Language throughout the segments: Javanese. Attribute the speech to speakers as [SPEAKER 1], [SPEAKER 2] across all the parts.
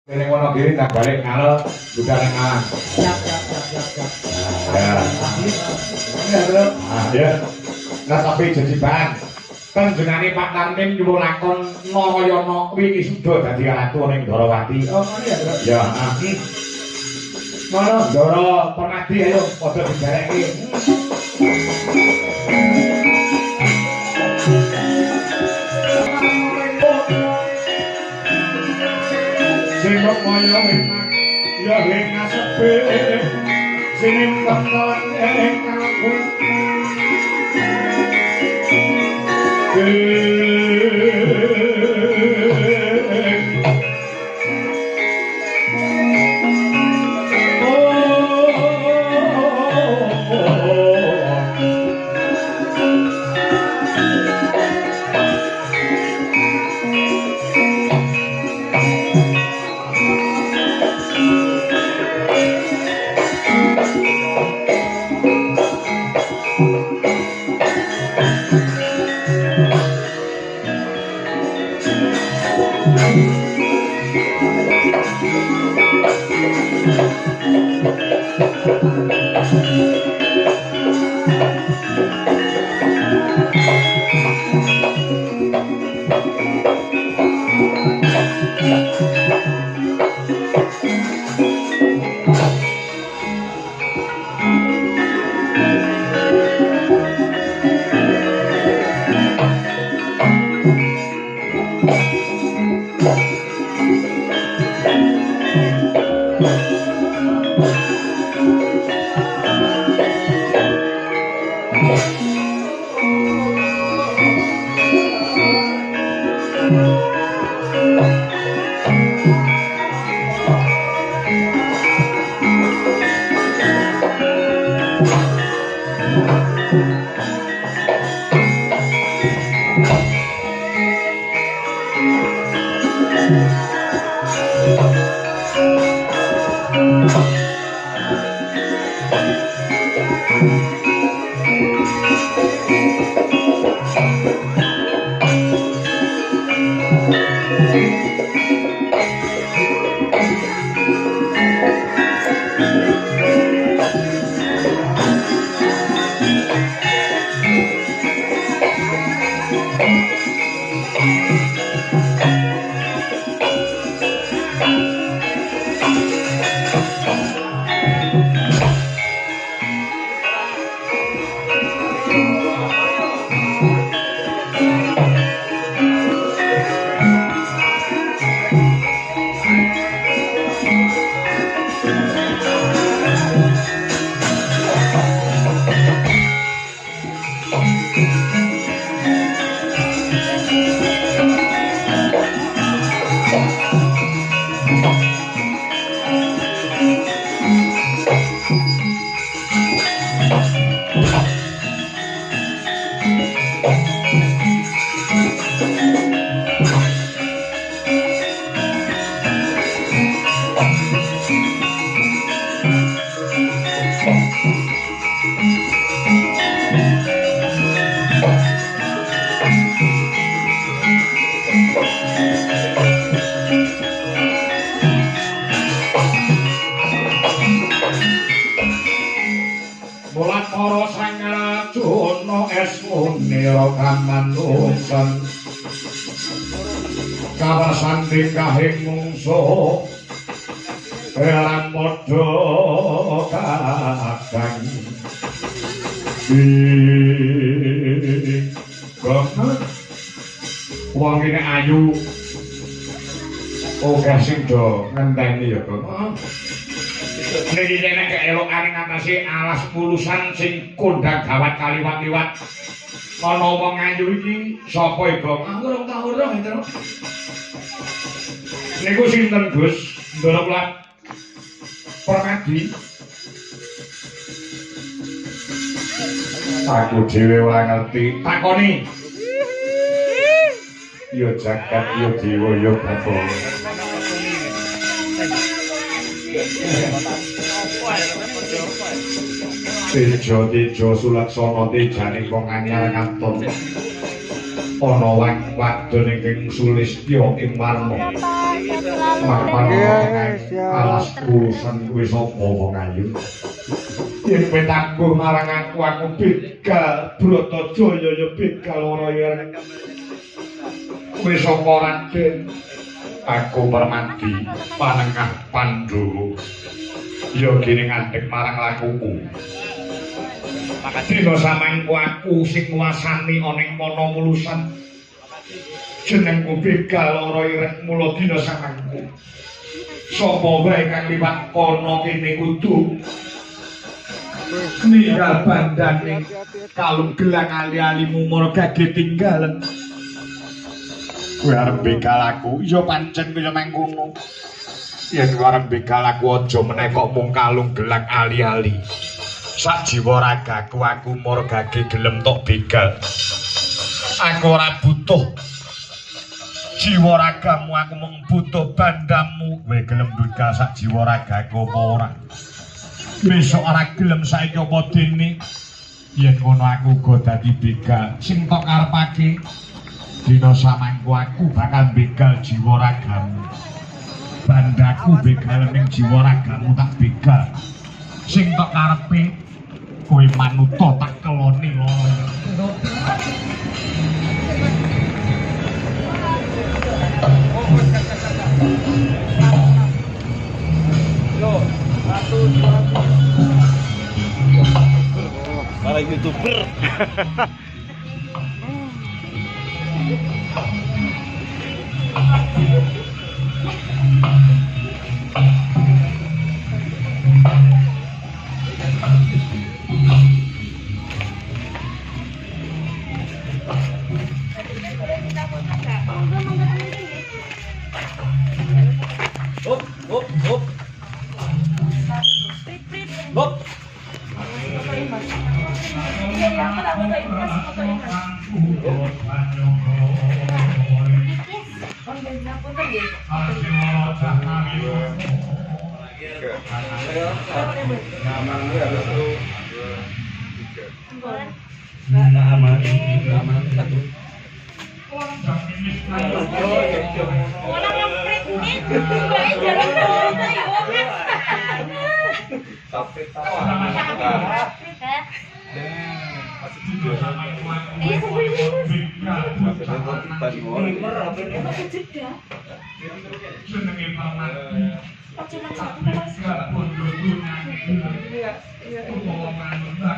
[SPEAKER 1] Kene ngono kiri tak balik kalau udah nang.
[SPEAKER 2] Siap.
[SPEAKER 1] Ya. Ya, Bro. Ya. Nah, tapi jadi bang. Panjenengane Pak Tarnim nyuwun lakon Narayana wingi suda dadi ratu ning Darawati.
[SPEAKER 2] Oh, iya, Bro.
[SPEAKER 1] Ya, Mana Ndara Permadi ayo padha digareke. Singok moyo enak ya ing asepe sing tenan ing kaku. Kahing mungsuh elang padha kakang wong ini ayu oke sing do ngenteni ya Bang niki nek keelokan ing atase alas mulusan sing kondang gawat kaliwat-liwat ana wong ayu iki sapa Bang urung tau weruh itu niku sinten Gus Ndara Plat Permadi aku dhewe ora ngerti takoni yo jagat yo dewa yo bathara Tejo sulaksana tejane wong anyar katon ana wadon ingkang sulistya ing warna alas urusan kuwi sapa wong ayu. Yen kowe tangguh marang aku begal Bratajaya ya begal ora ya. Kowe sapa Raden? Aku Permadi, panengah Pandhawa. Ya kene ngadeg marang lakuku. Dina samangku aku sing nguasani ana ing mana mulusan. Jenengku begal ora ireng mula dina samangku. Sapa wae kang liwat kono kene kudu ninggal bandane kalung gelang ali-ali mumur gage tinggalen. Kowe arep begal aku, ya pancen kaya mangkono. Yen kowe arep begal aku aja meneh kok mung kalung gelang ali-ali. Sak jiwa ragaku aku mur gage gelem tok begal. Aku ora butuh jiwa ragamu, aku mung butuh bandamu. Kowe gelem begal sak jiwa ragaku apa ora? Besok ora gelem saiki apa dene. Yen ngono aku uga dadi begal sing tok karepake. Dina samangku aku bakal begal jiwa ragamu. Bandaku begal ning jiwa ragamu tak begal. Sing tok karepe kowe manuta tak keloni loro.
[SPEAKER 2] Para YouTuber. Hop, hop, hop. Hop.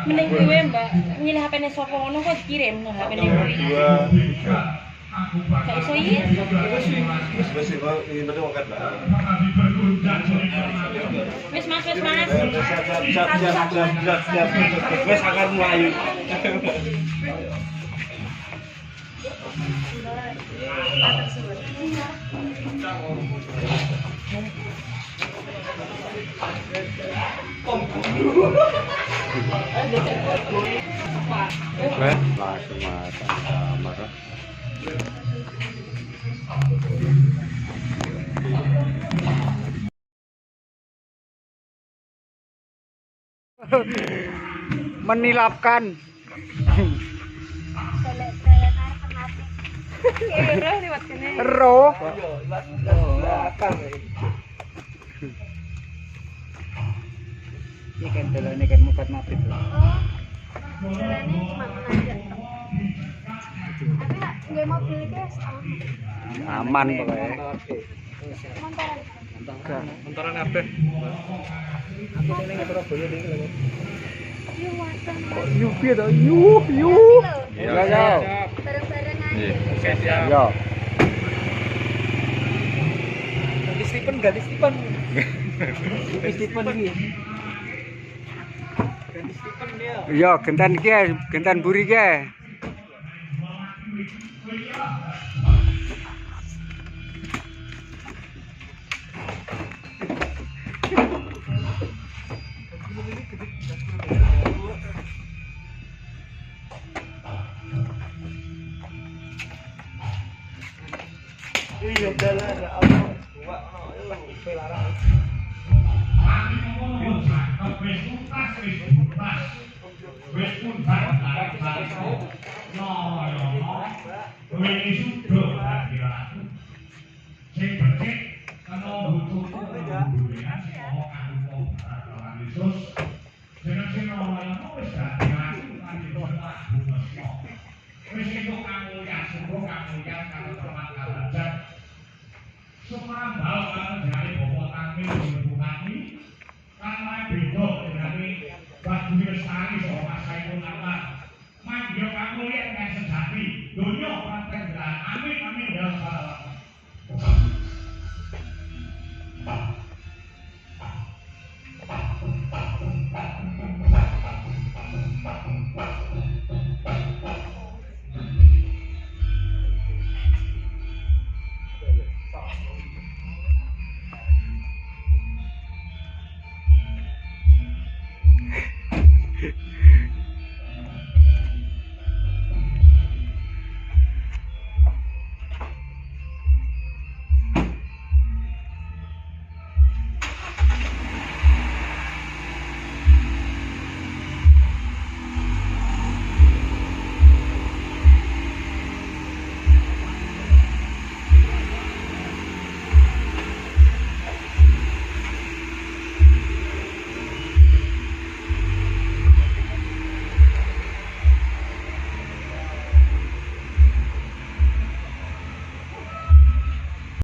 [SPEAKER 3] Mending gue mbak, milih HP-nya sapa ngono kok dikirim no HP-nya gue. Gak iso iya. Wis mas. Siap.
[SPEAKER 2] Wis akan mlayu.
[SPEAKER 4] Menilapkan. Roh. Ini kan dalam ini kan mukat mati tuh. Aman pokoknya.
[SPEAKER 2] Montoran apa?
[SPEAKER 4] Yupi atau yuh. Ya ya.
[SPEAKER 2] Siap.
[SPEAKER 4] Ya.
[SPEAKER 2] Ganti Stephen. Ganti Stephen dia.
[SPEAKER 4] Ya, gentan buri ke.
[SPEAKER 2] Iya, jalan ya Allah.
[SPEAKER 1] Kalau butuh dunia sing ngomong ngomong Tuhan Yesus, jangan sing ngomong wis dadi kan itu wis itu kamu yang suruh kamu yang kalau teman kerajaan semambal kalau dari bawa kami ibu kami kan lain beda dari bagi lestari sama saya pun apa